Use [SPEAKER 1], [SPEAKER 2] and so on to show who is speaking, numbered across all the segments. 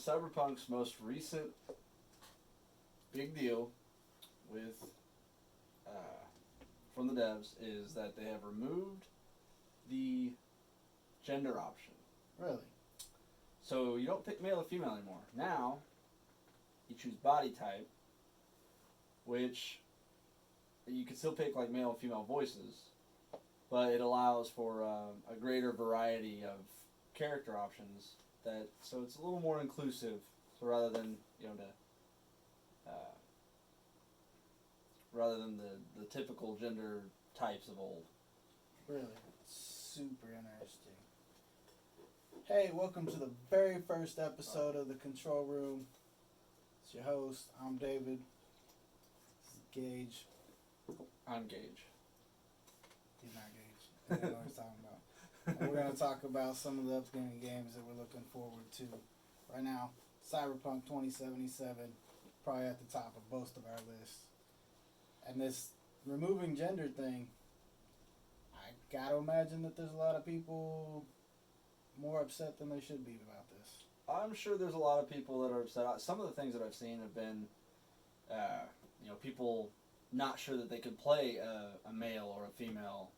[SPEAKER 1] Cyberpunk's most recent big deal with from the devs is that they have removed the gender option.
[SPEAKER 2] Really?
[SPEAKER 1] So you don't pick male or female anymore. Now you choose body type, which you can still pick like male and female voices, but it allows for a greater variety of character options. So it's a little more inclusive. So rather than rather than the typical gender types of old.
[SPEAKER 2] Really? Super interesting. Hey, welcome to the very first episode of the Control Room. It's your host. I'm David. This is Gage.
[SPEAKER 1] I'm Gage.
[SPEAKER 2] He's not Gage. I don't know what he's talking about. And we're going to talk about some of the upcoming games that we're looking forward to. Right now, Cyberpunk 2077, probably at the top of most of our lists. And this removing gender thing, I gotta imagine that there's a lot of people more upset than they should be about this.
[SPEAKER 1] I'm sure there's a lot of people that are upset. Some of the things that I've seen have been, people not sure that they could play a male or a female,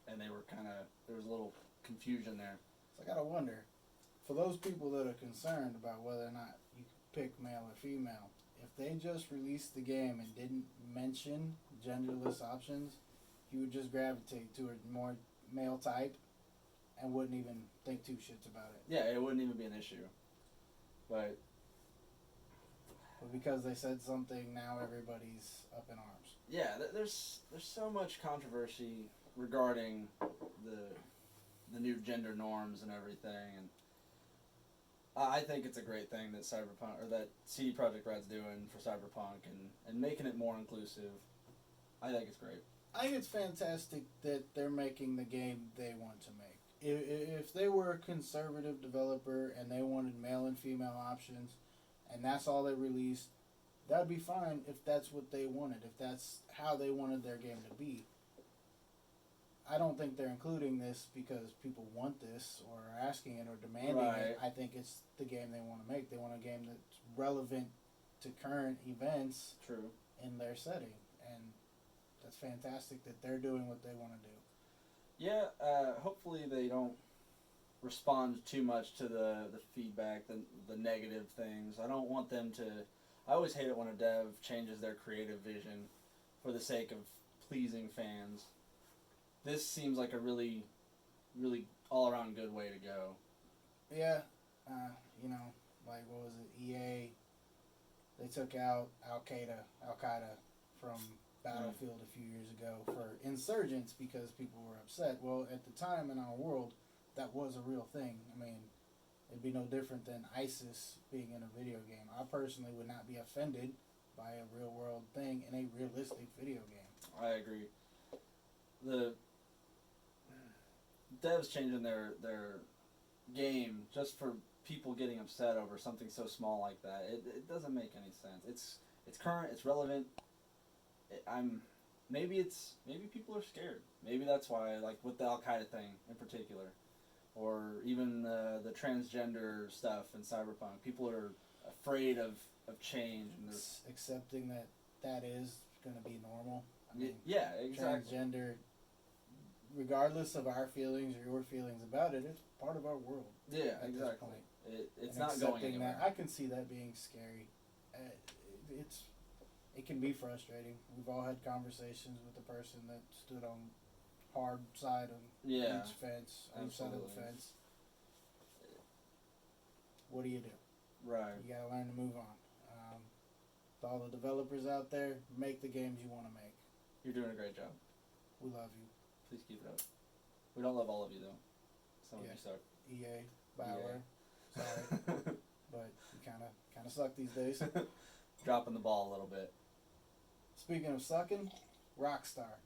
[SPEAKER 1] and there was a little confusion there.
[SPEAKER 2] So I gotta wonder, for those people that are concerned about whether or not you can pick male or female, if they just released the game and didn't mention genderless options, you would just gravitate to a more male type and wouldn't even think two shits about it.
[SPEAKER 1] Yeah, it wouldn't even be an issue. But
[SPEAKER 2] because they said something, now everybody's up in arms.
[SPEAKER 1] Yeah, there's so much controversy regarding the new gender norms and everything, and I think it's a great thing that that CD Projekt Red's doing for Cyberpunk and making it more inclusive. I think it's great.
[SPEAKER 2] I think it's fantastic that they're making the game they want to make. If they were a conservative developer and they wanted male and female options, and that's all they released, that'd be fine if that's what they wanted, if that's how they wanted their game to be. I don't think they're including this because people want this or are asking it or demanding it. I think it's the game they want to make. They want a game that's relevant to current events.
[SPEAKER 1] True.
[SPEAKER 2] In their setting. And that's fantastic that they're doing what they want to do.
[SPEAKER 1] Yeah, hopefully they don't respond too much to the feedback, the negative things. I don't want them to... I always hate it when a dev changes their creative vision for the sake of pleasing fans. This seems like a really, really all-around good way to go.
[SPEAKER 2] Yeah, like what was it, EA, they took out Al-Qaeda from Battlefield a few years ago for insurgents because people were upset. Well, at the time in our world, that was a real thing. I mean, it'd be no different than ISIS being in a video game. I personally would not be offended by a real-world thing in a realistic video game.
[SPEAKER 1] I agree. The devs changing their game just for people getting upset over something so small like that, it doesn't make any sense. It's current, it's relevant. Maybe people are scared. Maybe that's why, like with the Al-Qaeda thing in particular, or even the transgender stuff in Cyberpunk. People are afraid of change and they're
[SPEAKER 2] accepting that is going to be normal. I mean,
[SPEAKER 1] yeah, exactly.
[SPEAKER 2] Transgender, regardless of our feelings or your feelings about it, it's part of our world.
[SPEAKER 1] Yeah, exactly. It's not going anywhere.
[SPEAKER 2] I can see that being scary. It can be frustrating. We've all had conversations with the person that stood on hard side of each fence, each side of the fence. What do you do?
[SPEAKER 1] Right.
[SPEAKER 2] You gotta learn to move on. To all the developers out there, make the games you want to make.
[SPEAKER 1] You're doing a great job.
[SPEAKER 2] We love you.
[SPEAKER 1] Please keep it up. We don't love all of you though. Some of you suck.
[SPEAKER 2] EA, BioWare, sorry, but you kind of suck these days.
[SPEAKER 1] Dropping the ball a little bit.
[SPEAKER 2] Speaking of sucking, Rockstar.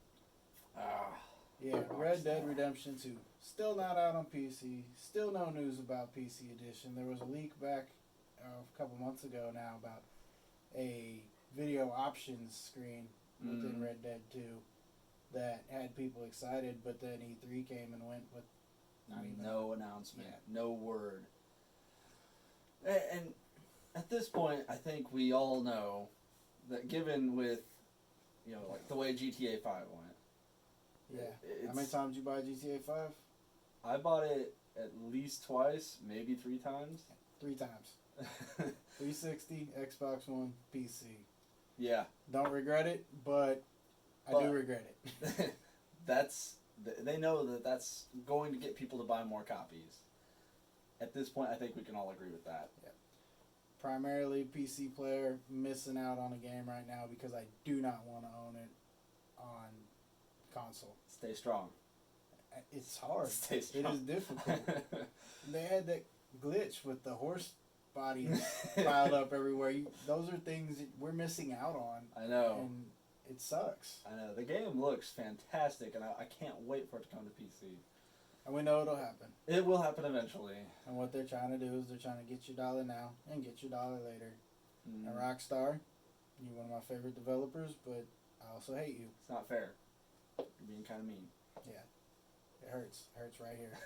[SPEAKER 2] Yeah,
[SPEAKER 1] Rockstar.
[SPEAKER 2] Red Dead Redemption 2. Still not out on PC. Still no news about PC Edition. There was a leak back a couple months ago now about a video options screen within Red Dead 2 that had people excited, but then E3 came and went with
[SPEAKER 1] no announcement, no word. And this point, I think we all know that given with, like the way GTA 5 went.
[SPEAKER 2] Yeah. How many times you buy GTA 5?
[SPEAKER 1] I bought it at least twice, maybe 3 times.
[SPEAKER 2] 3 times. 360, Xbox One, PC.
[SPEAKER 1] Yeah.
[SPEAKER 2] Don't regret it, but I do regret it.
[SPEAKER 1] They know that's going to get people to buy more copies. At this point, I think we can all agree with that.
[SPEAKER 2] Yeah. Primarily PC player, missing out on a game right now because I do not want to own it on console.
[SPEAKER 1] Stay strong.
[SPEAKER 2] It's hard.
[SPEAKER 1] Stay strong.
[SPEAKER 2] It is difficult. They had that glitch with the horse bodies piled up everywhere. Those are things that we're missing out on.
[SPEAKER 1] I know.
[SPEAKER 2] And it sucks.
[SPEAKER 1] I know. The game looks fantastic, and I can't wait for it to come to PC.
[SPEAKER 2] And we know it'll happen.
[SPEAKER 1] It will happen eventually.
[SPEAKER 2] And what they're trying to do is they're trying to get your dollar now and get your dollar later.
[SPEAKER 1] Mm.
[SPEAKER 2] And Rockstar, you're one of my favorite developers, but I also hate you.
[SPEAKER 1] It's not fair. You're being kind of mean.
[SPEAKER 2] Yeah. It hurts. It hurts right here.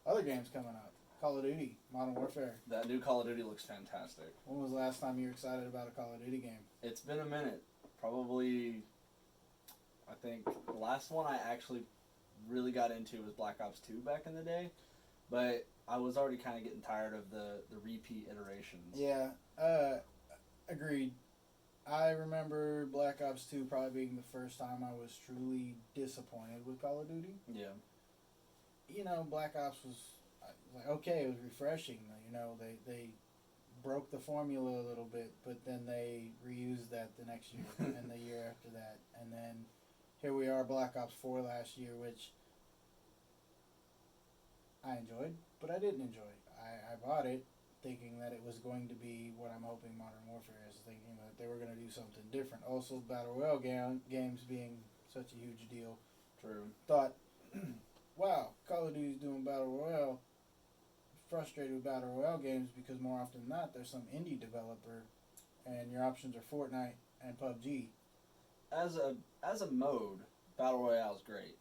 [SPEAKER 2] Other games coming up. Call of Duty, Modern Warfare.
[SPEAKER 1] That new Call of Duty looks fantastic.
[SPEAKER 2] When was the last time you were excited about a Call of Duty game?
[SPEAKER 1] It's been a minute. Probably, I think the last one I actually really got into was Black Ops 2 back in the day. But I was already kind of getting tired of the repeat iterations.
[SPEAKER 2] Yeah, agreed. I remember Black Ops 2 probably being the first time I was truly disappointed with Call of Duty.
[SPEAKER 1] Yeah.
[SPEAKER 2] Black Ops was like, okay, it was refreshing. They broke the formula a little bit, but then they reused that the next year and the year after that. And then here we are, Black Ops 4 last year, which I enjoyed, but I didn't enjoy. I bought it thinking that it was going to be what I'm hoping Modern Warfare is, thinking that they were going to do something different. Also, Battle Royale games being such a huge deal.
[SPEAKER 1] True.
[SPEAKER 2] Thought, wow, Call of Duty's doing Battle Royale. Frustrated with Battle Royale games because more often than not, there's some indie developer, and your options are Fortnite and PUBG.
[SPEAKER 1] As a mode, Battle Royale is great.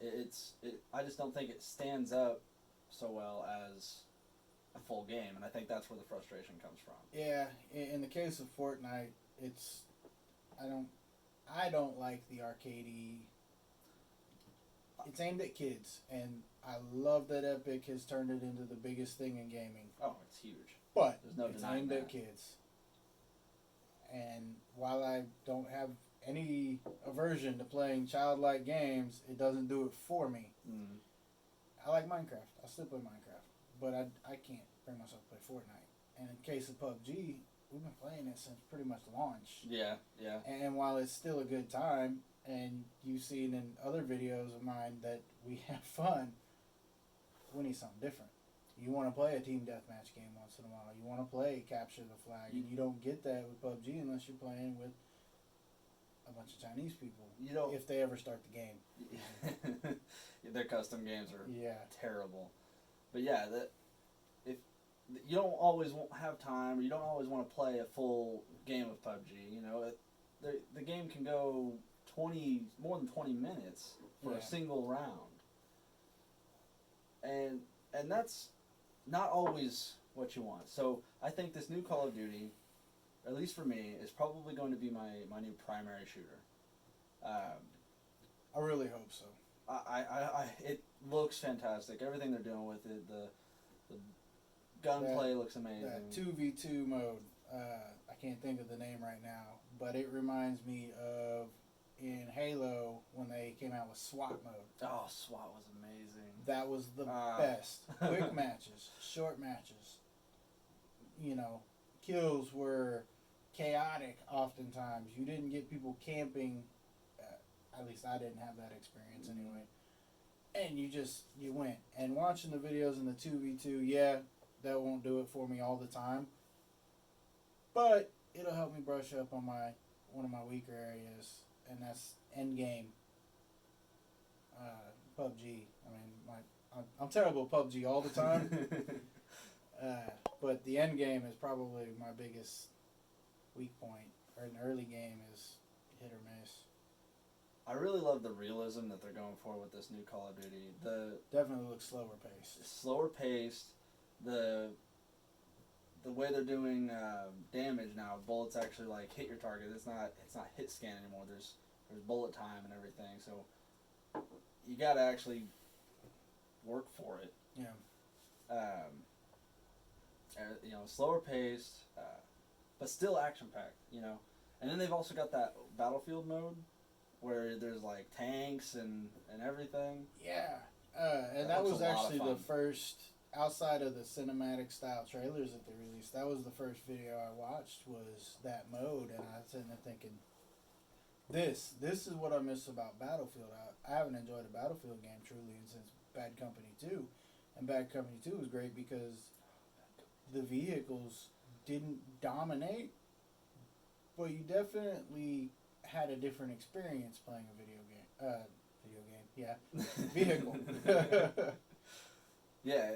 [SPEAKER 1] I just don't think it stands up so well as a full game, and I think that's where the frustration comes from.
[SPEAKER 2] Yeah, in the case of Fortnite, I don't like the arcadey. It's aimed at kids, and I love that Epic has turned it into the biggest thing in gaming.
[SPEAKER 1] Oh, it's huge.
[SPEAKER 2] But
[SPEAKER 1] there's no
[SPEAKER 2] it's
[SPEAKER 1] denying
[SPEAKER 2] aimed
[SPEAKER 1] that.
[SPEAKER 2] at kids. And while I don't have any aversion to playing childlike games, it doesn't do it for me.
[SPEAKER 1] Mm.
[SPEAKER 2] I like Minecraft. I still play Minecraft. But I can't bring myself to play Fortnite. And in case of PUBG, we've been playing it since pretty much launch.
[SPEAKER 1] Yeah, yeah.
[SPEAKER 2] And while it's still a good time, and you've seen in other videos of mine that we have fun, we need something different. You want to play a team deathmatch game once in a while. You want to play capture the flag, and you don't get that with PUBG unless you're playing with a bunch of Chinese people. If they ever start the game.
[SPEAKER 1] Their custom games are
[SPEAKER 2] Yeah.
[SPEAKER 1] terrible. But yeah, if you don't always have time, or you don't always want to play a full game of PUBG. The game can go more than 20 minutes for a single round, and that's not always what you want. So I think this new Call of Duty, at least for me, is probably going to be my new primary shooter.
[SPEAKER 2] I really hope so.
[SPEAKER 1] It looks fantastic. Everything they're doing with it, the gunplay looks amazing.
[SPEAKER 2] That 2v2 mode, I can't think of the name right now, but it reminds me of in Halo when they came out with SWAT mode.
[SPEAKER 1] Oh, SWAT was amazing.
[SPEAKER 2] That was the best. Quick matches, short matches. Kills were chaotic oftentimes. You didn't get people camping. At least I didn't have that experience anyway. And you went. And watching the videos in the 2v2, yeah, that won't do it for me all the time. But it'll help me brush up on one of my weaker areas, and that's endgame. PUBG. I mean, I'm terrible at PUBG all the time. But the endgame is probably my biggest weak point. Or an early game is hit or miss.
[SPEAKER 1] I really love the realism that they're going for with this new Call of Duty.
[SPEAKER 2] Definitely looks slower paced.
[SPEAKER 1] Slower paced. the way they're doing damage now, bullets actually like hit your target. It's not hit scan anymore. There's bullet time and everything. So you got to actually work for it.
[SPEAKER 2] Yeah.
[SPEAKER 1] You know, slower paced, but still action packed. You know, and then they've also got that battlefield mode where there's like tanks and everything.
[SPEAKER 2] Yeah. And
[SPEAKER 1] That
[SPEAKER 2] that
[SPEAKER 1] looks
[SPEAKER 2] was
[SPEAKER 1] a lot of
[SPEAKER 2] actually
[SPEAKER 1] fun.
[SPEAKER 2] the first, outside of the cinematic style trailers that they released, that was the first video I watched was that mode, and I was sitting there thinking, this is what I miss about Battlefield. I haven't enjoyed a Battlefield game truly since Bad Company 2, and Bad Company 2 was great because the vehicles didn't dominate, but you definitely had a different experience playing a video game, vehicle.
[SPEAKER 1] Yeah,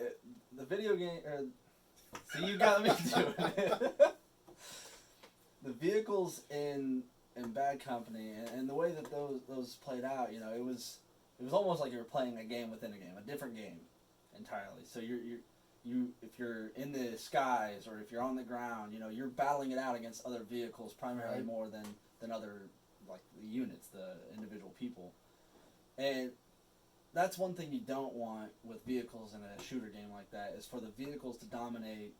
[SPEAKER 1] the video game. See, you got me doing it. The vehicles in Bad Company and the way that those played out, you know, it was almost like you were playing a game within a game, a different game entirely. So you if you're in the skies or if you're on the ground, you know, you're battling it out against other vehicles primarily
[SPEAKER 2] Right.
[SPEAKER 1] more than other like the units, the individual people, and that's one thing you don't want with vehicles in a shooter game like that is for the vehicles to dominate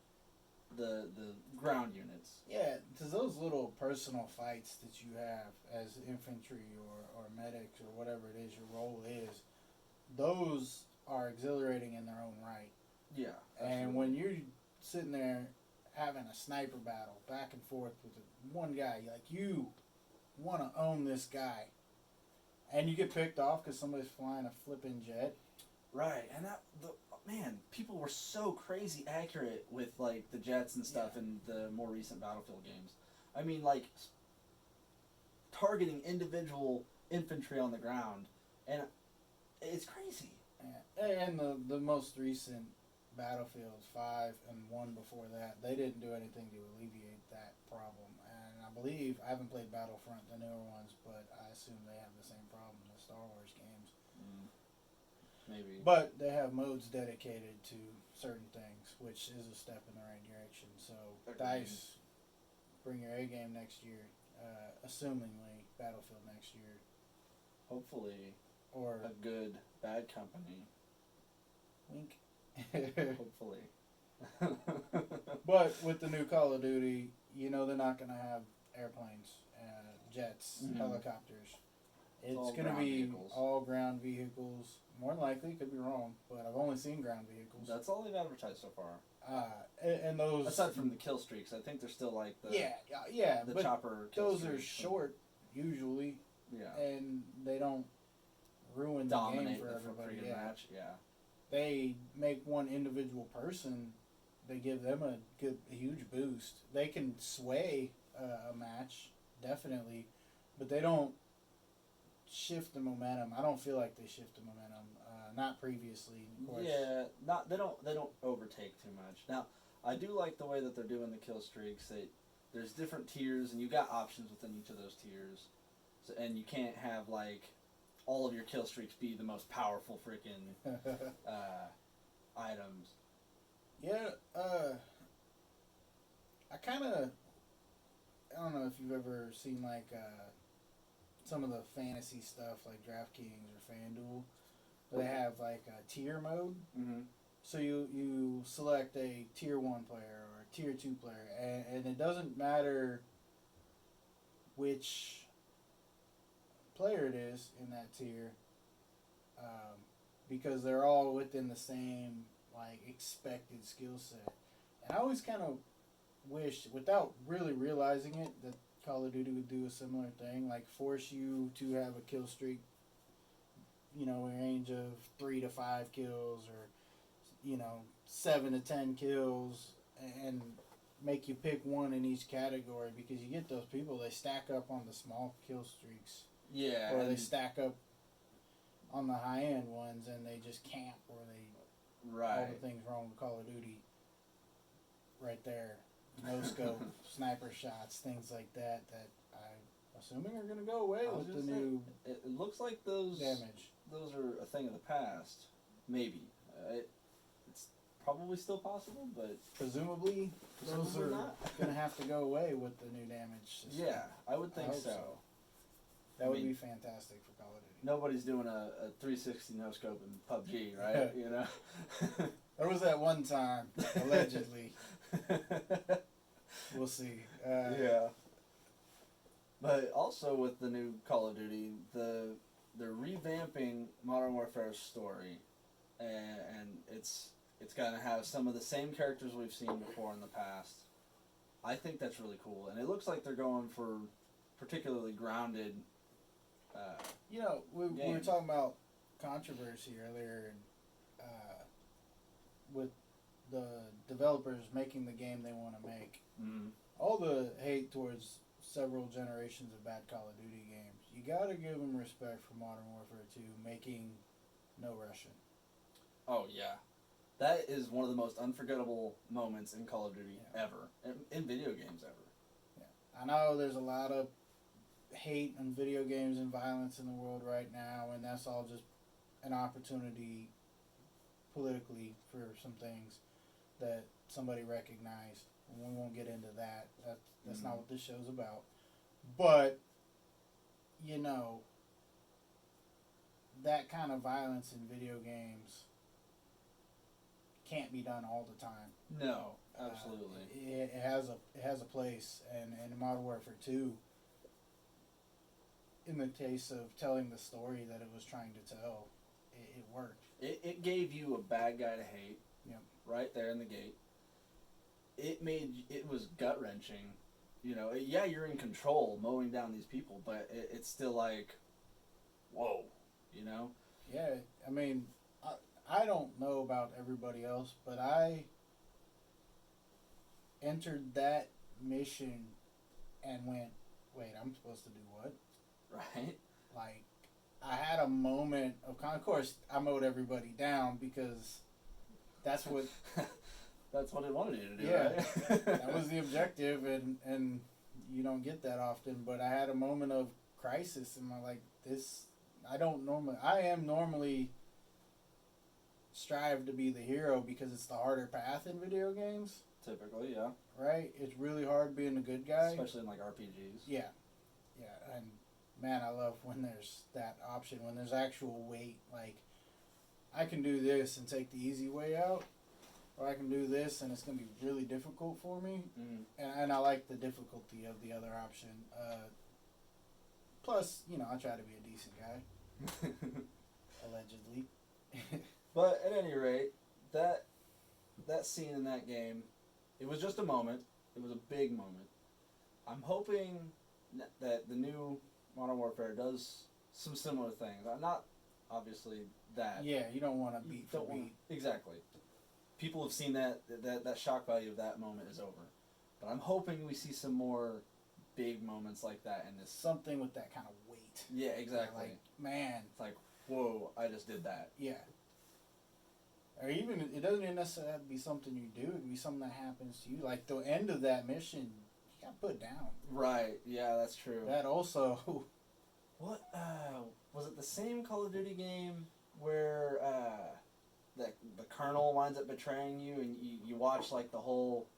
[SPEAKER 1] the ground units.
[SPEAKER 2] Yeah, because those little personal fights that you have as infantry or medics or whatever it is your role is, those are exhilarating in their own right.
[SPEAKER 1] Yeah.
[SPEAKER 2] And when you're sitting there having a sniper battle back and forth with one guy, like you want to own this guy, and you get picked off because somebody's flying a flipping jet.
[SPEAKER 1] Right, and man, people were so crazy accurate with like the jets and stuff in the more recent Battlefield games. I mean, like targeting individual infantry on the ground, and it's crazy.
[SPEAKER 2] Yeah. And the most recent Battlefields 5 and 1 before that, they didn't do anything to alleviate that problem. And I believe, I haven't played Battlefront, the newer ones, but I assume they have the same problem in the Star Wars games.
[SPEAKER 1] Maybe.
[SPEAKER 2] But they have modes dedicated to certain things, which is a step in the right direction. So,
[SPEAKER 1] Agreed.
[SPEAKER 2] DICE, bring your A game next year, assumingly Battlefield next year.
[SPEAKER 1] Hopefully,
[SPEAKER 2] Or
[SPEAKER 1] a good Bad Company.
[SPEAKER 2] Wink.
[SPEAKER 1] Hopefully.
[SPEAKER 2] But with the new Call of Duty, you know they're not going to have airplanes, jets,
[SPEAKER 1] Mhm.
[SPEAKER 2] helicopters. It's
[SPEAKER 1] all
[SPEAKER 2] going to
[SPEAKER 1] ground
[SPEAKER 2] be
[SPEAKER 1] vehicles.
[SPEAKER 2] all ground vehicles. More than likely, could be wrong, but I've only seen ground vehicles.
[SPEAKER 1] That's all they've advertised so far.
[SPEAKER 2] And those,
[SPEAKER 1] Aside from the kill streaks, I think they're still like the
[SPEAKER 2] the
[SPEAKER 1] chopper kill
[SPEAKER 2] those are
[SPEAKER 1] streaks.
[SPEAKER 2] short usually,
[SPEAKER 1] Yeah.
[SPEAKER 2] and they don't ruin the game
[SPEAKER 1] Dominate
[SPEAKER 2] for
[SPEAKER 1] the
[SPEAKER 2] everybody.
[SPEAKER 1] freaking
[SPEAKER 2] Yeah.
[SPEAKER 1] match. Yeah.
[SPEAKER 2] They make one individual person, they give them a huge boost. They can sway a match, definitely, but they don't shift the momentum. I don't feel like they shift the momentum. Not previously, of course.
[SPEAKER 1] Yeah, they don't overtake too much. Now, I do like the way that they're doing the kill streaks. There's different tiers, and you got options within each of those tiers, and you can't have like all of your kill streaks be the most powerful freaking items.
[SPEAKER 2] Yeah, I don't know if you've ever seen like some of the fantasy stuff like DraftKings or FanDuel. They have like a tier mode.
[SPEAKER 1] Mm-hmm.
[SPEAKER 2] So you select a tier 1 player or a tier 2 player, and it doesn't matter which player it is in that tier, because they're all within the same like expected skill set. And I always kind of wished, without really realizing it, that Call of Duty would do a similar thing, like force you to have a kill streak, you know, a range of 3 to 5 kills, or, you know, 7 to 10 kills, and make you pick one in each category, because you get those people, they stack up on the small kill streaks,
[SPEAKER 1] Yeah.
[SPEAKER 2] or they stack up on the high end ones, and they just camp, or they all
[SPEAKER 1] right.
[SPEAKER 2] the things wrong with Call of Duty. Right there, no scope, sniper shots, things like that. That I'm assuming are going to go away
[SPEAKER 1] I was
[SPEAKER 2] with the
[SPEAKER 1] gonna say,
[SPEAKER 2] new
[SPEAKER 1] It looks like those
[SPEAKER 2] damage.
[SPEAKER 1] those are a thing of the past. Maybe it's probably still possible, but
[SPEAKER 2] Presumably, those
[SPEAKER 1] presumably
[SPEAKER 2] are
[SPEAKER 1] not.
[SPEAKER 2] going to have to go away with the new damage system.
[SPEAKER 1] Yeah, I would think
[SPEAKER 2] hope
[SPEAKER 1] so.
[SPEAKER 2] so. That
[SPEAKER 1] I
[SPEAKER 2] would
[SPEAKER 1] mean,
[SPEAKER 2] be fantastic for Call of Duty.
[SPEAKER 1] Nobody's doing a 360 no scope in PUBG, right? You know.
[SPEAKER 2] There was that one time, allegedly. We'll see.
[SPEAKER 1] Yeah. But also with the new Call of Duty, they're revamping Modern Warfare's story, and it's gonna have some of the same characters we've seen before in the past. I think that's really cool, and it looks like they're going for particularly grounded.
[SPEAKER 2] You know, we were talking about controversy earlier, and with the developers making the game they want to make.
[SPEAKER 1] Mm.
[SPEAKER 2] All the hate towards several generations of bad Call of Duty games, you gotta give them respect for Modern Warfare 2 making no Russian.
[SPEAKER 1] Oh yeah, that is one of the most unforgettable moments in Call of Duty ever, in video games ever.
[SPEAKER 2] Yeah, I know there's a lot of hate on video games and violence in the world right now, and that's all just an opportunity politically for some things that somebody recognized. And we won't get into that. That's not what this show's about. But, you know, that kind of violence in video games can't be done all the time.
[SPEAKER 1] No, absolutely.
[SPEAKER 2] It has a place, and in Modern Warfare 2, in the case of telling the story that it was trying to tell, it worked.
[SPEAKER 1] It gave you a bad guy to hate.
[SPEAKER 2] Yep.
[SPEAKER 1] Right there in the gate. It was gut wrenching. You know, yeah, you're in control mowing down these people, but it's still like, whoa, you know?
[SPEAKER 2] Yeah, I mean, I don't know about everybody else, but I entered that mission and went, wait, I'm supposed to do what?
[SPEAKER 1] Right.
[SPEAKER 2] Like, I had a moment of course, I mowed everybody down because that's what...
[SPEAKER 1] That's what it wanted you to do,
[SPEAKER 2] yeah,
[SPEAKER 1] right?
[SPEAKER 2] That was the objective, and you don't get that often, but I had a moment of crisis, and I'm like, I am normally strive to be the hero because it's the harder path in video games.
[SPEAKER 1] Typically, yeah.
[SPEAKER 2] Right? It's really hard being a good guy.
[SPEAKER 1] Especially in, like, RPGs.
[SPEAKER 2] Yeah. Yeah, and man, I love when there's that option, when there's actual weight, like, I can do this and take the easy way out, or I can do this and it's going to be really difficult for me.
[SPEAKER 1] Mm.
[SPEAKER 2] And I like the difficulty of the other option. Plus, you know, I try to be a decent guy. Allegedly.
[SPEAKER 1] But at any rate, that scene in that game, it was just a moment. It was a big moment. I'm hoping that the new Modern Warfare does some similar things. Not obviously that.
[SPEAKER 2] Yeah, you don't want to beat for beat.
[SPEAKER 1] Exactly. People have seen that shock value of that moment is over. But I'm hoping we see some more big moments like that in this.
[SPEAKER 2] Something with that kind of weight.
[SPEAKER 1] Yeah, exactly.
[SPEAKER 2] Like, man.
[SPEAKER 1] It's like, whoa, I just did that.
[SPEAKER 2] Yeah. Or even, it doesn't even necessarily have to be something you do. It can be something that happens to you. Like, the end of that mission, you got put down.
[SPEAKER 1] Right, yeah, that's true.
[SPEAKER 2] That also...
[SPEAKER 1] What, was it the same Call of Duty game where, the colonel winds up betraying you and you watch, like, the whole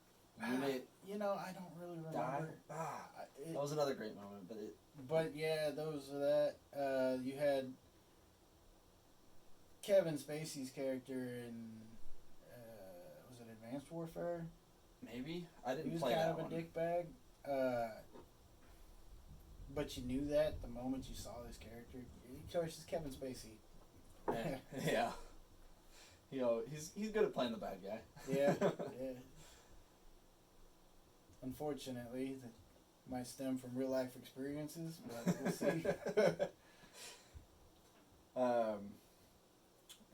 [SPEAKER 1] unit
[SPEAKER 2] you know, I don't really remember.
[SPEAKER 1] That was another great moment, but it...
[SPEAKER 2] But, yeah, those are that. You had Kevin Spacey's character in, was it Advanced Warfare?
[SPEAKER 1] Maybe? I didn't
[SPEAKER 2] play that. He was
[SPEAKER 1] play
[SPEAKER 2] kind of a dickbag. But you knew that the moment you saw this character. Of course, it's Kevin Spacey.
[SPEAKER 1] Yeah. You know, he's good at playing the bad guy.
[SPEAKER 2] Yeah, yeah. Unfortunately, that might stem from real life experiences, but we'll see.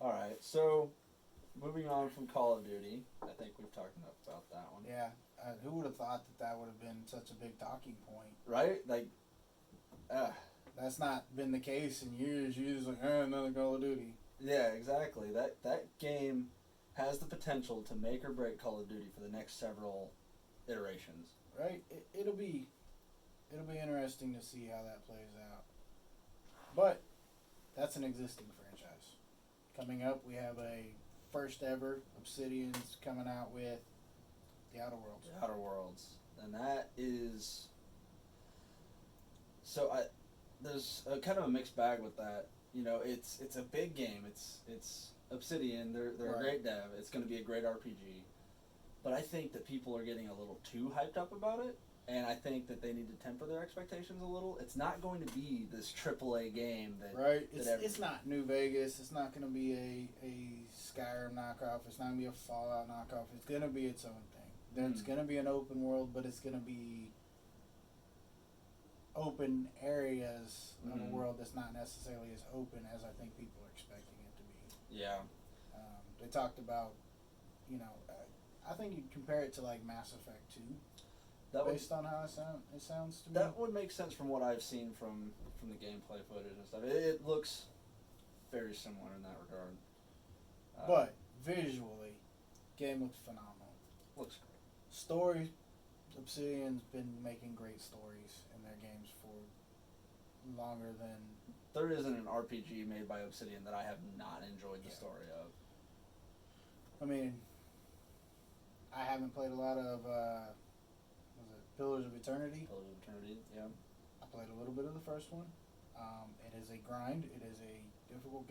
[SPEAKER 1] Alright, so moving on from Call of Duty, I think we've talked enough about that one.
[SPEAKER 2] Yeah, who would have thought that would have been such a big talking point?
[SPEAKER 1] Right? Like,
[SPEAKER 2] that's not been the case in years. You're just like, another Call of Duty.
[SPEAKER 1] Yeah, exactly. That game has the potential to make or break Call of Duty for the next several iterations.
[SPEAKER 2] Right? It'll be interesting to see how that plays out. But that's an existing franchise. Coming up, we have a first ever, Obsidian's coming out with The Outer Worlds.
[SPEAKER 1] The Outer Worlds, and that is so I. There's a kind of a mixed bag with that. You know, it's a big game. It's Obsidian. They're
[SPEAKER 2] Right.
[SPEAKER 1] a great dev. It's going to be a great RPG. But I think that people are getting a little too hyped up about it, and I think that they need to temper their expectations a little. It's not going to be this AAA game that
[SPEAKER 2] Right?
[SPEAKER 1] that
[SPEAKER 2] It's not New Vegas. It's not going to be a Skyrim knockoff. It's not going to be a Fallout knockoff. It's going to be its own thing. There's going to be an open world, but it's going to be open areas of a world that's not necessarily as open as I think people are expecting it to be.
[SPEAKER 1] Yeah.
[SPEAKER 2] They talked about, I think you'd compare it to like Mass Effect 2,
[SPEAKER 1] That would
[SPEAKER 2] based on how it sounds to me.
[SPEAKER 1] that would make sense from what I've seen from the gameplay footage and stuff. It looks very similar in that regard.
[SPEAKER 2] But visually, game looks phenomenal.
[SPEAKER 1] Looks great.
[SPEAKER 2] Story, Obsidian's been making great stories in their games for longer than.
[SPEAKER 1] There isn't an RPG made by Obsidian that I have not enjoyed the
[SPEAKER 2] Yeah.
[SPEAKER 1] story of.
[SPEAKER 2] I mean, I haven't played a lot of was it Pillars of Eternity?
[SPEAKER 1] Pillars of Eternity, yeah.
[SPEAKER 2] I played a little bit of the first one. It is a grind. It is a difficult game.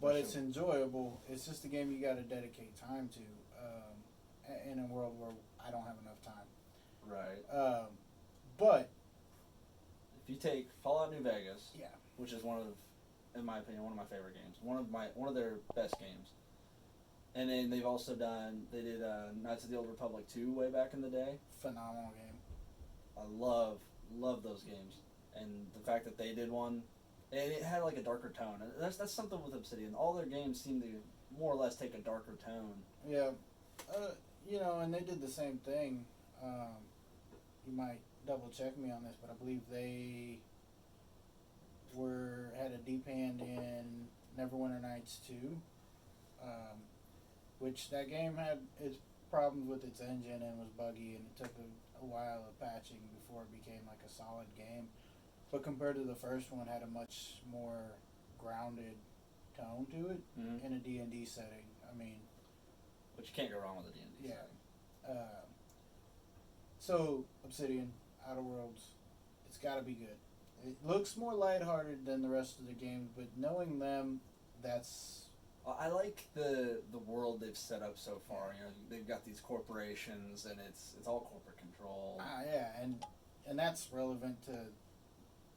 [SPEAKER 2] But it's enjoyable. It's just a game you got to dedicate time to. In a world where I don't have enough time.
[SPEAKER 1] Right.
[SPEAKER 2] But
[SPEAKER 1] If you take Fallout New Vegas,
[SPEAKER 2] yeah,
[SPEAKER 1] which is in my opinion, one of my favorite games, one of their best games, and then they did Knights of the Old Republic 2 way back in the day.
[SPEAKER 2] phenomenal game.
[SPEAKER 1] I love those games, and the fact that they did one, and it had like a darker tone. And that's something with Obsidian. All their games seem to more or less take a darker tone.
[SPEAKER 2] Yeah, and they did the same thing. You might double check me on this, but I believe they had a deep hand in Neverwinter Nights 2, which that game had its problems with its engine and was buggy, and it took a while of patching before it became like a solid game. But compared to the first one, had a much more grounded tone to it in a D&D setting. I mean,
[SPEAKER 1] Which you can't go wrong with a D&D
[SPEAKER 2] Yeah.
[SPEAKER 1] setting.
[SPEAKER 2] So Obsidian, Outer Worlds, it's got to be good. It looks more lighthearted than the rest of the games, but knowing them, that's
[SPEAKER 1] I like the world they've set up so far. You know, they've got these corporations, and it's all corporate control.
[SPEAKER 2] and that's relevant to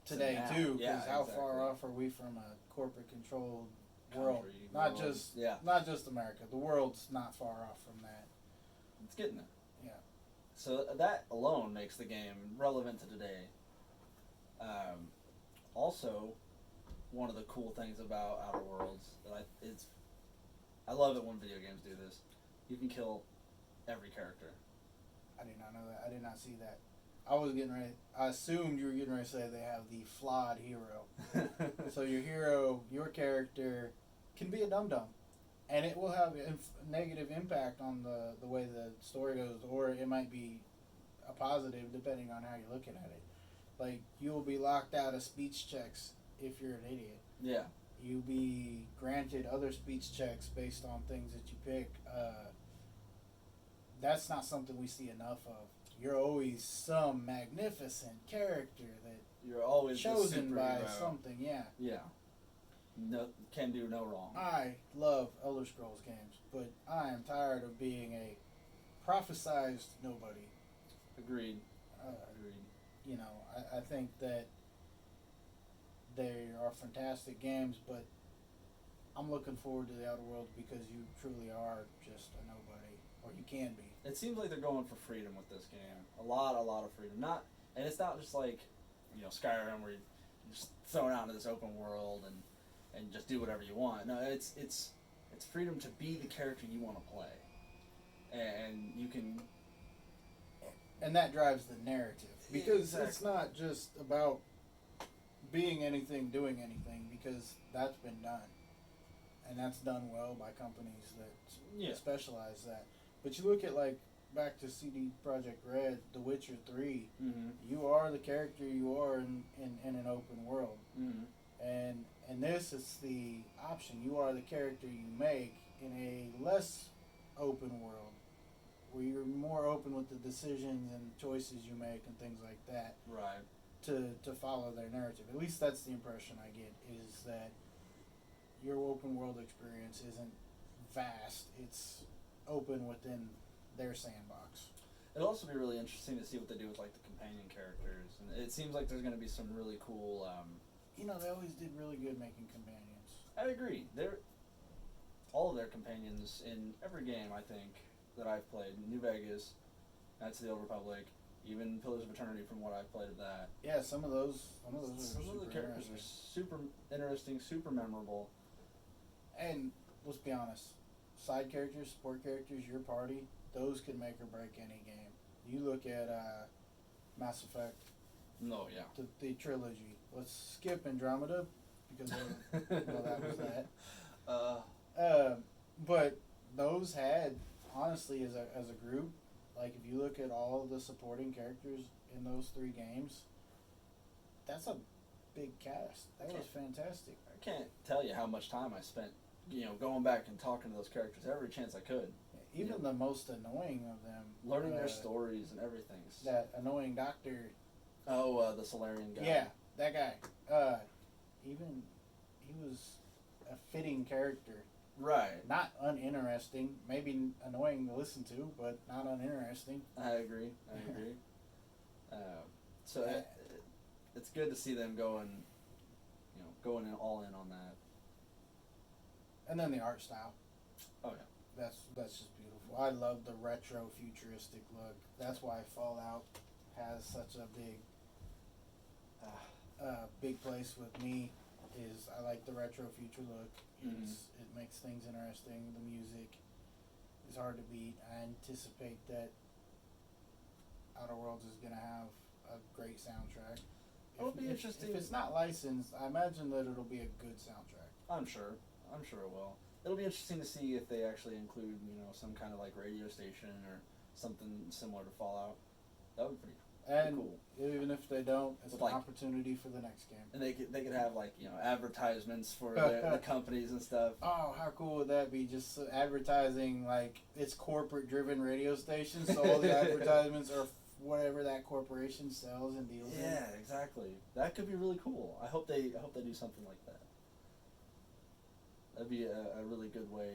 [SPEAKER 2] today
[SPEAKER 1] now.
[SPEAKER 2] too, because
[SPEAKER 1] Yeah,
[SPEAKER 2] how
[SPEAKER 1] exactly.
[SPEAKER 2] far off are we from a corporate controlled world?
[SPEAKER 1] Country,
[SPEAKER 2] Not
[SPEAKER 1] world.
[SPEAKER 2] just
[SPEAKER 1] Yeah.
[SPEAKER 2] not just America. The world's not far off from that.
[SPEAKER 1] It's getting there.
[SPEAKER 2] Yeah.
[SPEAKER 1] So that alone makes the game relevant to today. Also, one of the cool things about Outer Worlds that I love it when video games do this. You can kill every character.
[SPEAKER 2] I did not know that. I did not see that. I assumed you were getting ready to say they have the flawed hero. So your hero, your character, can be a dum-dum. And it will have a negative impact on the way the story goes, or it might be a positive depending on how you're looking at it. Like, you will be locked out of speech checks if you're an idiot.
[SPEAKER 1] Yeah.
[SPEAKER 2] You'll be granted other speech checks based on things that you pick. That's not something we see enough of. You're always some magnificent character that
[SPEAKER 1] You're always the
[SPEAKER 2] chosen by
[SPEAKER 1] superhero.
[SPEAKER 2] something. Yeah.
[SPEAKER 1] Yeah. No, can do no wrong.
[SPEAKER 2] I love Elder Scrolls games, but I am tired of being a prophesized nobody.
[SPEAKER 1] Agreed.
[SPEAKER 2] Uh,
[SPEAKER 1] Agreed.
[SPEAKER 2] I think that They are fantastic games, but I'm looking forward to the Outer Worlds because you truly are just a nobody, or you can be.
[SPEAKER 1] It seems like they're going for freedom with this game. A lot of freedom. Not, and it's not just like, Skyrim where you're just thrown out into this open world and just do whatever you want. No, it's freedom to be the character you want to play, and you can.
[SPEAKER 2] And that drives the narrative because
[SPEAKER 1] Exactly.
[SPEAKER 2] it's not just about being anything, doing anything, because that's been done, and that's done well by companies that
[SPEAKER 1] Yeah.
[SPEAKER 2] specialize that. But you look at like back to CD Projekt Red, The Witcher 3.
[SPEAKER 1] Mm-hmm.
[SPEAKER 2] You are the character you are in an open world,
[SPEAKER 1] Mm-hmm.
[SPEAKER 2] and this is the option. You are the character you make in a less open world, where you're more open with the decisions and choices you make and things like that
[SPEAKER 1] Right.
[SPEAKER 2] to follow their narrative. At least that's the impression I get, is that your open world experience isn't vast. It's open within their sandbox.
[SPEAKER 1] It'll also be really interesting to see what they do with like the companion characters, and it seems like there's going to be some really cool.
[SPEAKER 2] They always did really good making companions.
[SPEAKER 1] I agree. All of their companions in every game, I think, that I've played. New Vegas, Knights of the Old Republic, even Pillars of Eternity from what I've played of that.
[SPEAKER 2] Yeah, some of those are
[SPEAKER 1] Some of the
[SPEAKER 2] super
[SPEAKER 1] characters
[SPEAKER 2] interesting.
[SPEAKER 1] are super interesting, super memorable.
[SPEAKER 2] And let's be honest, side characters, support characters, your party, those can make or break any game. You look at Mass Effect,
[SPEAKER 1] No, yeah.
[SPEAKER 2] the trilogy. Let's skip Andromeda because that was that. But those had, honestly, as a group, like if you look at all of the supporting characters in those 3 games, that's a big cast. That was fantastic.
[SPEAKER 1] I can't tell you how much time I spent, going back and talking to those characters every chance I could.
[SPEAKER 2] Even the most annoying of them,
[SPEAKER 1] Learning their stories and everything.
[SPEAKER 2] that annoying doctor.
[SPEAKER 1] Oh, the Solarian guy.
[SPEAKER 2] Yeah, that guy. Even he was a fitting character.
[SPEAKER 1] Right.
[SPEAKER 2] Not uninteresting. Maybe annoying to listen to, but not uninteresting.
[SPEAKER 1] I agree. So it's good to see them going in all in on that.
[SPEAKER 2] And then the art style.
[SPEAKER 1] Oh yeah.
[SPEAKER 2] That's just beautiful. I love the retro futuristic look. That's why Fallout has such a big place with me. Is I like the retro future look. It makes things interesting. The music is hard to beat. I anticipate that Outer Worlds is going to have a great soundtrack.
[SPEAKER 1] It'll be interesting.
[SPEAKER 2] If it's not licensed, I imagine that it'll be a good soundtrack.
[SPEAKER 1] I'm sure it will. It'll be interesting to see if they actually include, some kind of like radio station or something similar to Fallout. That would be pretty cool.
[SPEAKER 2] Even if they don't, it's
[SPEAKER 1] With
[SPEAKER 2] an
[SPEAKER 1] like-
[SPEAKER 2] opportunity for the next game.
[SPEAKER 1] And they could have like advertisements for the companies and stuff.
[SPEAKER 2] Oh, how cool would that be? Just advertising, like, it's corporate-driven radio stations, so all the advertisements are whatever that corporation sells and deals in.
[SPEAKER 1] Yeah, exactly. That could be really cool. I hope they do something like that. That'd be a really good way,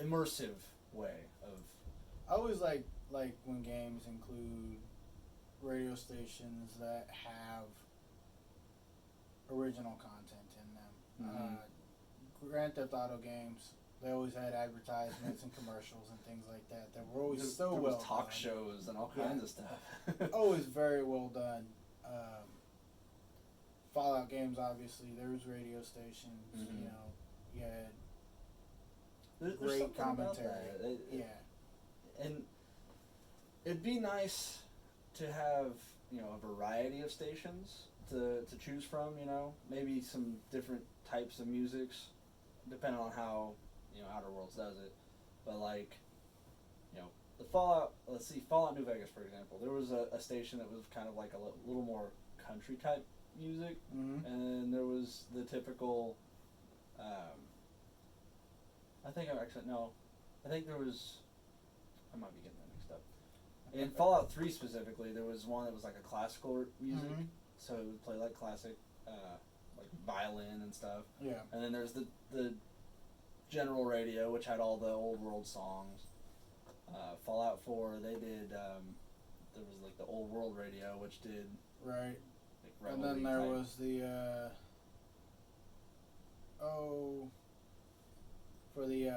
[SPEAKER 1] immersive way of.
[SPEAKER 2] I always like when games include radio stations that have original content in them. Grand Theft Auto games, they always had advertisements and commercials and things like that were always
[SPEAKER 1] there
[SPEAKER 2] well
[SPEAKER 1] was talk
[SPEAKER 2] done.
[SPEAKER 1] shows and all
[SPEAKER 2] Yeah.
[SPEAKER 1] kinds of stuff.
[SPEAKER 2] Always very well done. Fallout games, obviously, there was radio stations.
[SPEAKER 1] Mhm.
[SPEAKER 2] You had
[SPEAKER 1] There's
[SPEAKER 2] great
[SPEAKER 1] something about
[SPEAKER 2] commentary.
[SPEAKER 1] that.
[SPEAKER 2] Yeah.
[SPEAKER 1] And it'd be nice to have a variety of stations to choose from. Maybe some different types of musics, depending on how Outer Worlds does it. But like the Fallout. Let's see, Fallout New Vegas, for example. There was a station that was kind of like a little more country type music,
[SPEAKER 2] Mm-hmm.
[SPEAKER 1] and there was the typical. I think there was. I might be getting that mixed up. In Fallout 3 specifically, there was one that was like a classical music,
[SPEAKER 2] Mhm.
[SPEAKER 1] so it would play like classic, like violin and stuff.
[SPEAKER 2] Yeah.
[SPEAKER 1] And then there's the general radio, which had all the old world songs. Fallout 4, they did. There was like the old world radio, which did
[SPEAKER 2] Right.
[SPEAKER 1] like Rebel
[SPEAKER 2] and then
[SPEAKER 1] League
[SPEAKER 2] there
[SPEAKER 1] type.
[SPEAKER 2] was the for the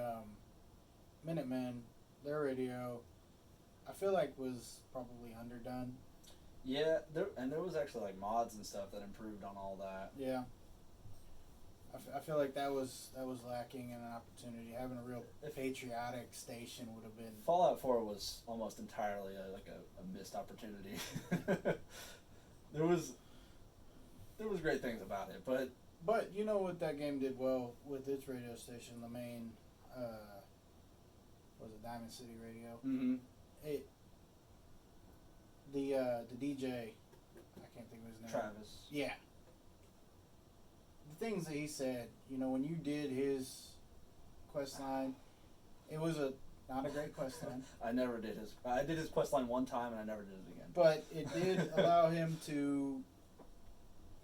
[SPEAKER 2] Minutemen, their radio, I feel like was probably underdone.
[SPEAKER 1] Yeah, there was actually like mods and stuff that improved on all that.
[SPEAKER 2] Yeah. I feel like that was lacking in an opportunity. Having a real patriotic station would have been.
[SPEAKER 1] Fallout 4 was almost entirely a missed opportunity. there was great things about it,
[SPEAKER 2] But you know what that game did well with its radio station, the main, was it Diamond City Radio?
[SPEAKER 1] mm-hmm.
[SPEAKER 2] The DJ, I can't think of his name.
[SPEAKER 1] Travis.
[SPEAKER 2] Yeah. The things that he said, you know, when you did his quest line, it was not a great quest line.
[SPEAKER 1] I did his quest line one time and I never did it again.
[SPEAKER 2] But it did allow him to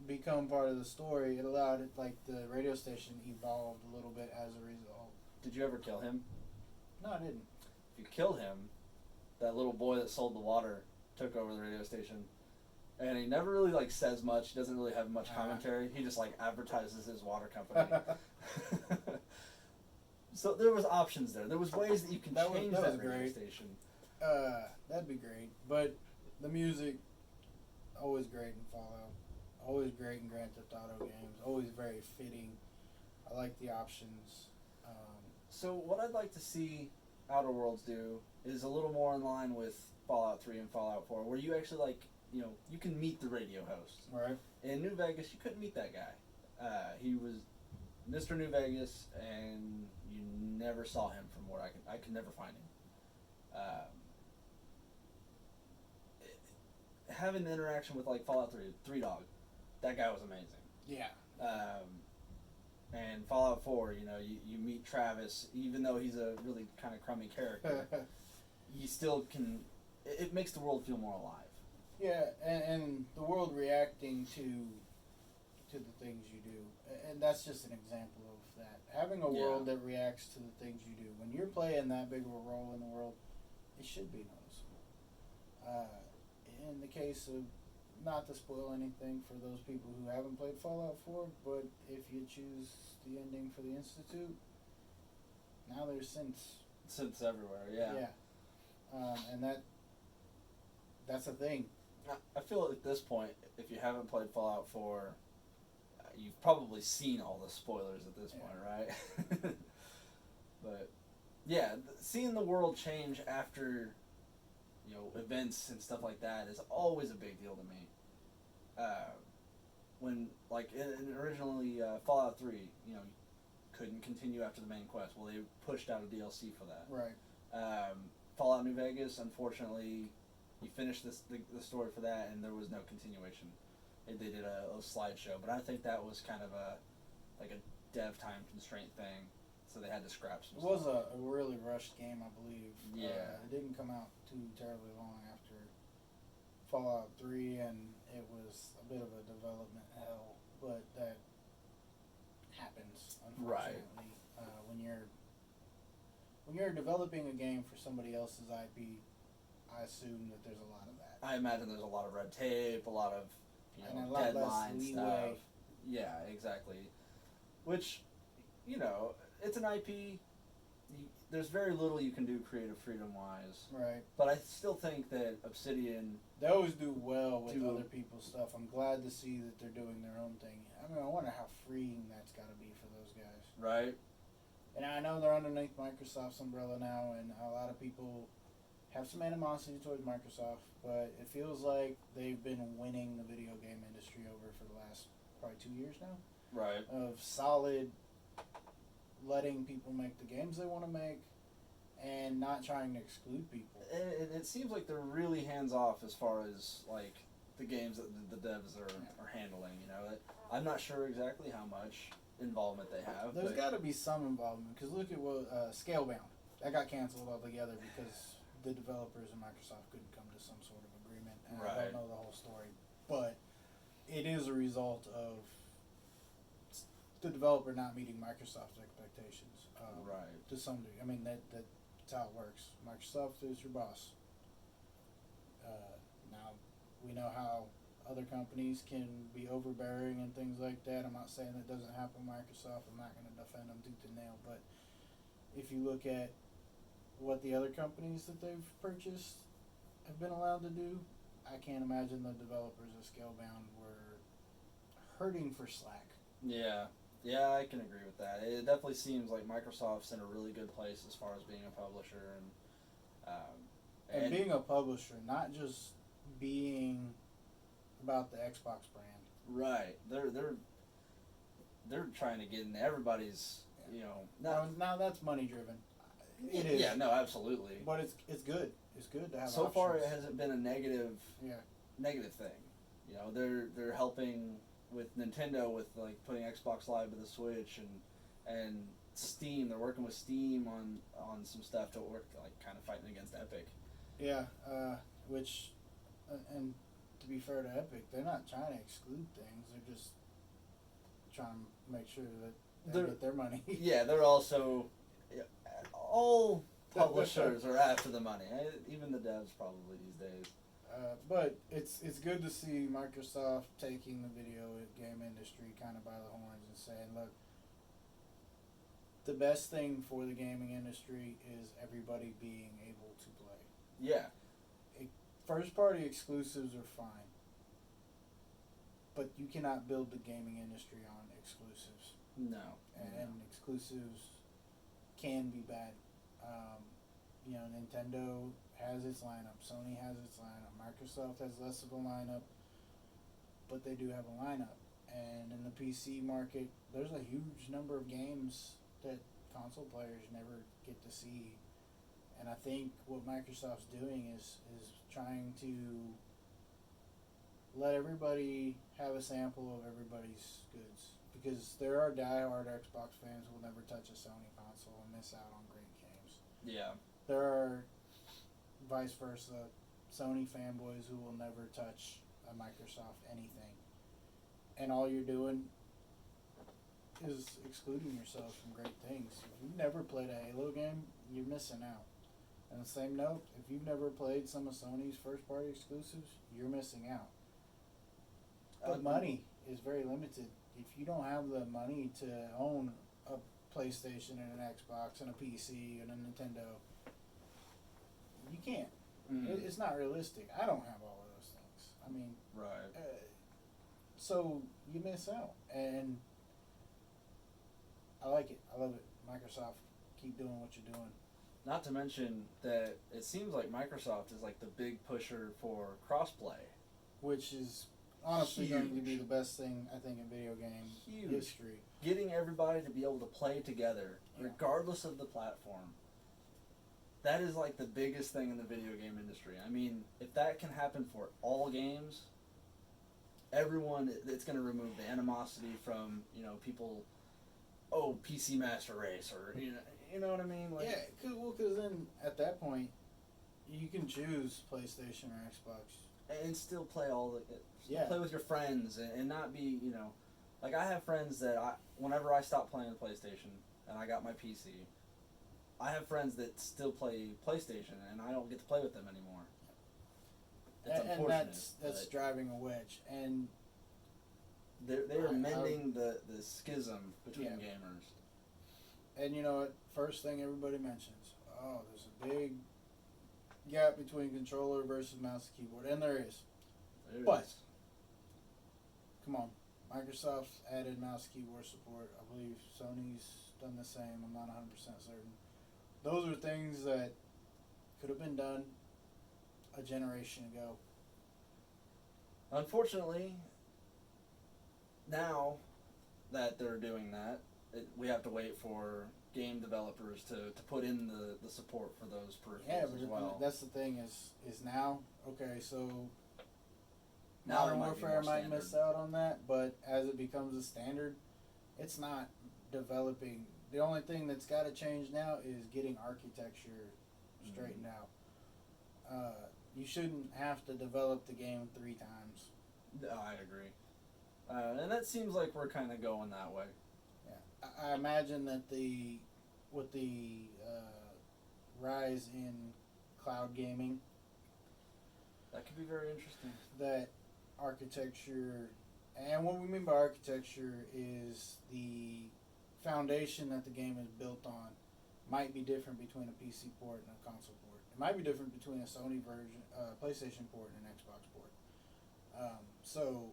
[SPEAKER 2] become part of the story. It allowed it, like, the radio station evolved a little bit as a result.
[SPEAKER 1] Did you ever kill him?
[SPEAKER 2] No, I didn't.
[SPEAKER 1] If you kill him, that little boy that sold the water took over the radio station. And he never really like says much. He doesn't really have much commentary. He just like advertises his water company. So there was options there. There was ways that you can change that radio station.
[SPEAKER 2] That'd be great. But the music, always great in Fallout. Always great in Grand Theft Auto games. Always very fitting. I like the options.
[SPEAKER 1] So what I'd like to see Outer Worlds do is a little more in line with Fallout 3 and Fallout 4, where you actually like, you know, you can meet the radio host.
[SPEAKER 2] Right. In
[SPEAKER 1] New Vegas, you couldn't meet that guy. He was Mr. New Vegas, and you never saw him from where I could never find him. Having the interaction with like Fallout 3 Dog, that guy was amazing.
[SPEAKER 2] Yeah.
[SPEAKER 1] And Fallout 4, you know, you meet Travis, even though he's a really kind of crummy character, you still can. It makes the world feel more alive.
[SPEAKER 2] Yeah, and the world reacting to the things you do, and that's just an example of that. Having a world that reacts to the things you do. When you're playing that big of a role in the world, it should be noticeable. In the case of, not to spoil anything for those people who haven't played Fallout 4, but if you choose the ending for the Institute, now there's synths.
[SPEAKER 1] Synths everywhere, yeah.
[SPEAKER 2] Yeah. And that's a thing.
[SPEAKER 1] I feel at this point, if you haven't played Fallout 4, you've probably seen all the spoilers at this point, right? But, yeah, seeing the world change after, you know, events and stuff like that is always a big deal to me. When, like, originally Fallout 3, you know, couldn't continue after the main quest. Well, they pushed out a DLC for that.
[SPEAKER 2] Right.
[SPEAKER 1] Fallout New Vegas, unfortunately, you finished the story for that, and there was no continuation. They did a slideshow, but I think that was kind of a dev time constraint thing, so they had to scrap some
[SPEAKER 2] stuff. It was
[SPEAKER 1] stuff.
[SPEAKER 2] a really rushed game, I believe.
[SPEAKER 1] Yeah.
[SPEAKER 2] It didn't come out too terribly long after Fallout 3, and it was a bit of a development hell, but that happens, unfortunately. Right. When you're developing a game for somebody else's IP, I assume that there's a lot of that.
[SPEAKER 1] I imagine there's a lot of red tape, a lot of
[SPEAKER 2] and
[SPEAKER 1] deadline stuff. Yeah, exactly. Which, you know, it's an IP. There's very little you can do creative freedom-wise.
[SPEAKER 2] Right.
[SPEAKER 1] But I still think that Obsidian...
[SPEAKER 2] They always do well with other people's stuff. I'm glad to see that they're doing their own thing. I mean, I wonder how freeing that's got to be for those guys.
[SPEAKER 1] Right.
[SPEAKER 2] And I know they're underneath Microsoft's umbrella now, and a lot of people have some animosity towards Microsoft, but it feels like they've been winning the video game industry over for the last probably 2 years now.
[SPEAKER 1] Right.
[SPEAKER 2] Of solid, letting people make the games they want to make, and not trying to exclude people.
[SPEAKER 1] It seems like they're really hands off as far as like the games that the devs are handling. You know, I'm not sure exactly how much involvement they have.
[SPEAKER 2] There's got to be some involvement, because look at what Scalebound, that got canceled altogether because the developers and Microsoft couldn't come to some sort of agreement. And
[SPEAKER 1] right.
[SPEAKER 2] I don't know the whole story, but it is a result of the developer not meeting Microsoft's expectations.
[SPEAKER 1] Right.
[SPEAKER 2] To some degree. I mean, that's how it works. Microsoft is your boss. Now, we know how other companies can be overbearing and things like that. I'm not saying that doesn't happen with Microsoft. I'm not going to defend them tooth and nail, but if you look at what the other companies that they've purchased have been allowed to do, I can't imagine the developers of Scalebound were hurting for slack.
[SPEAKER 1] Yeah, yeah, I can agree with that. It definitely seems like Microsoft's in a really good place as far as being a publisher
[SPEAKER 2] And being a publisher, not just being about the Xbox brand.
[SPEAKER 1] right. They're trying to get in everybody's. You know,
[SPEAKER 2] Now that's money driven. It is.
[SPEAKER 1] Yeah, no, absolutely.
[SPEAKER 2] But it's good. It's good to have.
[SPEAKER 1] So
[SPEAKER 2] options.
[SPEAKER 1] far, it hasn't been a negative
[SPEAKER 2] Yeah.
[SPEAKER 1] thing. You know, they're helping with Nintendo with like putting Xbox Live to the Switch and Steam. They're working with Steam on some stuff to work like kind of fighting against Epic.
[SPEAKER 2] Yeah. Which, and to be fair to Epic, they're not trying to exclude things. They're just trying to make sure that they get their money.
[SPEAKER 1] Yeah, they're also all publishers are after the money. Even the devs probably these days.
[SPEAKER 2] But it's good to see Microsoft taking the video game industry kind of by the horns and saying, look, the best thing for the gaming industry is everybody being able to play.
[SPEAKER 1] Yeah.
[SPEAKER 2] First party exclusives are fine, but you cannot build the gaming industry on exclusives.
[SPEAKER 1] No.
[SPEAKER 2] And exclusives can be bad. You know, Nintendo has its lineup, Sony has its lineup, Microsoft has less of a lineup, but they do have a lineup. And in the PC market, there's a huge number of games that console players never get to see. And I think what Microsoft's doing is trying to let everybody have a sample of everybody's goods. Because there are diehard Xbox fans who will never touch a Sony console and miss out on great games.
[SPEAKER 1] Yeah.
[SPEAKER 2] There are vice versa Sony fanboys who will never touch a Microsoft anything. And all you're doing is excluding yourself from great things. If you've never played a Halo game, you're missing out. On the same note, if you've never played some of Sony's first party exclusives, you're missing out. But money is very limited. If you don't have the money to own a PlayStation and an Xbox and a PC and a Nintendo, you can't. It's not realistic. I don't have all of those things. I mean,
[SPEAKER 1] right.
[SPEAKER 2] So you miss out, and I like it. I love it. Microsoft, keep doing what you're doing.
[SPEAKER 1] Not to mention that it seems like Microsoft is like the big pusher for crossplay,
[SPEAKER 2] which is honestly going to be the best thing I think in video game history.
[SPEAKER 1] Getting everybody to be able to play together, regardless of the platform. That is like the biggest thing in the video game industry. I mean, if that can happen for all games, everyone, it's going to remove the animosity from, you know, people, PC Master Race, or, you know what I mean? Like,
[SPEAKER 2] yeah, because then at that point, you can choose PlayStation or Xbox.
[SPEAKER 1] And still play play with your friends and not be, you know, like I have friends that whenever I stop playing PlayStation and I got my PC, I have friends that still play PlayStation and I don't get to play with them anymore. It's unfortunate.
[SPEAKER 2] And that's driving a wedge. And
[SPEAKER 1] they are mending the schism between gamers.
[SPEAKER 2] And you know what? First thing everybody mentions, there's a big gap between controller versus mouse and keyboard. And there is. But, come on. Microsoft's added mouse keyboard support. I believe Sony's done the same. I'm not 100% certain. Those are things that could have been done a generation ago.
[SPEAKER 1] Unfortunately, now that they're doing that, we have to wait for game developers to put in the support for those peripherals as well.
[SPEAKER 2] That's the thing is now, okay, so
[SPEAKER 1] now
[SPEAKER 2] Modern Warfare might miss out on that, but as it becomes a standard, it's not developing. The only thing that's got to change now is getting architecture straightened out. You shouldn't have to develop the game 3 times.
[SPEAKER 1] No, I agree. And that seems like we're kind of going that way.
[SPEAKER 2] Yeah, I imagine that with the rise in cloud gaming,
[SPEAKER 1] that could be very interesting.
[SPEAKER 2] that architecture, and what we mean by architecture is the foundation that the game is built on might be different between a PC port and a console port. It might be different between a Sony version, PlayStation port, and an Xbox port. So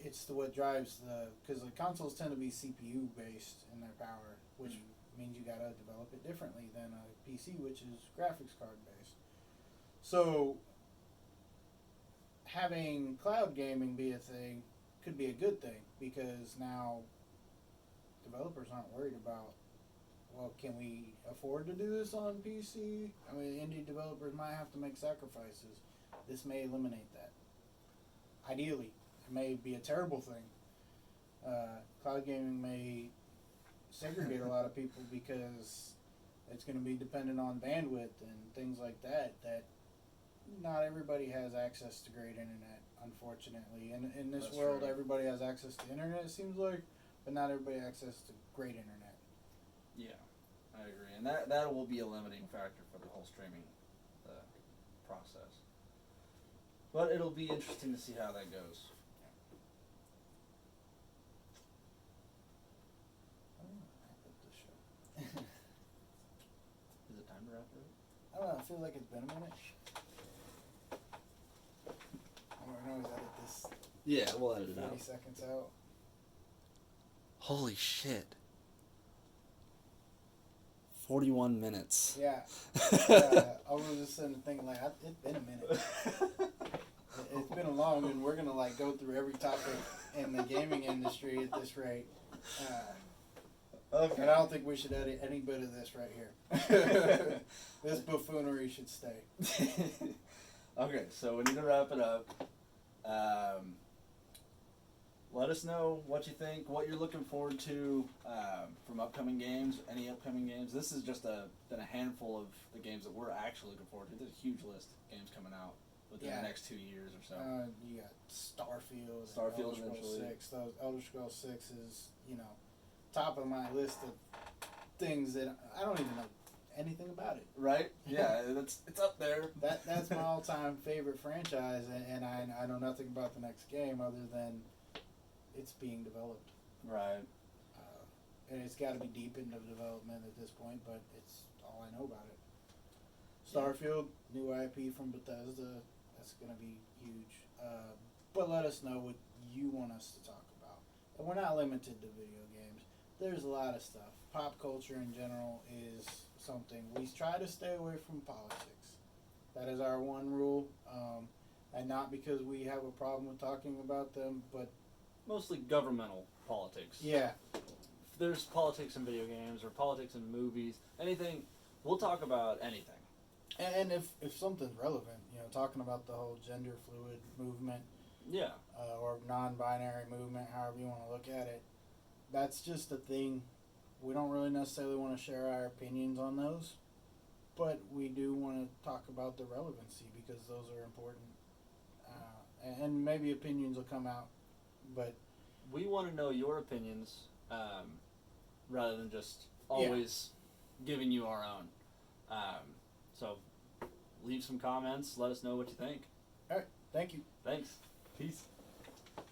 [SPEAKER 2] it's what drives because the consoles tend to be CPU based in their power, which means you gotta develop it differently than a PC, which is graphics card based. So having cloud gaming be a thing could be a good thing because now developers aren't worried about, well, can we afford to do this on PC? I mean, indie developers might have to make sacrifices. This may eliminate that. Ideally, it may be a terrible thing. Cloud gaming may segregate a lot of people because it's going to be dependent on bandwidth and things like that. That not everybody has access to great internet, unfortunately. And in this
[SPEAKER 1] That's
[SPEAKER 2] world,
[SPEAKER 1] true.
[SPEAKER 2] everybody has access to internet, it seems like, but not everybody has access to great internet.
[SPEAKER 1] Yeah, I agree, and that will be a limiting factor for the whole streaming process. But it'll be interesting to see how that goes. Is it time to wrap it up?
[SPEAKER 2] I don't know, I feel like it's been a minute. I can always edit this
[SPEAKER 1] Yeah, we'll edit
[SPEAKER 2] 30 seconds out.
[SPEAKER 1] Holy shit. 41 minutes.
[SPEAKER 2] Yeah. I was just sitting there thinking, like, it's been a minute. It's been a long, and we're going to, like, go through every topic in the gaming industry at this rate.
[SPEAKER 1] Okay.
[SPEAKER 2] And I don't think we should edit any bit of this right here. This buffoonery should stay.
[SPEAKER 1] Okay, so we need to wrap it up. Let us know what you think, what you're looking forward to from upcoming games, any upcoming games. This is just been a handful of the games that we're actually looking forward to. There's a huge list of games coming out within the next 2 years or so.
[SPEAKER 2] You got Starfield,
[SPEAKER 1] Starfield
[SPEAKER 2] and Elder Scrolls
[SPEAKER 1] eventually.
[SPEAKER 2] 6. Those Elder Scrolls 6 is, top of my list of things that I don't even know anything about it.
[SPEAKER 1] Right? Yeah, it's up there.
[SPEAKER 2] That's my all-time favorite franchise, and I know nothing about the next game other than it's being developed.
[SPEAKER 1] Right.
[SPEAKER 2] And it's got to be deep into development at this point, but it's all I know about it. Starfield, new IP from Bethesda, that's going to be huge. But let us know what you want us to talk about. And we're not limited to video games. There's a lot of stuff. Pop culture in general is something. We try to stay away from politics. That is our one rule. And not because we have a problem with talking about them, but
[SPEAKER 1] Mostly governmental politics.
[SPEAKER 2] yeah.
[SPEAKER 1] If there's politics in video games or politics in movies, anything, we'll talk about anything.
[SPEAKER 2] And if something's relevant, talking about the whole gender fluid movement,
[SPEAKER 1] Yeah.
[SPEAKER 2] or non-binary movement, however you want to look at it, that's just a thing. We don't really necessarily want to share our opinions on those, but we do want to talk about the relevancy because those are important. And maybe opinions will come out, but
[SPEAKER 1] We want to know your opinions rather than just always giving you our own. So leave some comments. Let us know what you think.
[SPEAKER 2] all right, thank you.
[SPEAKER 1] Thanks. Peace.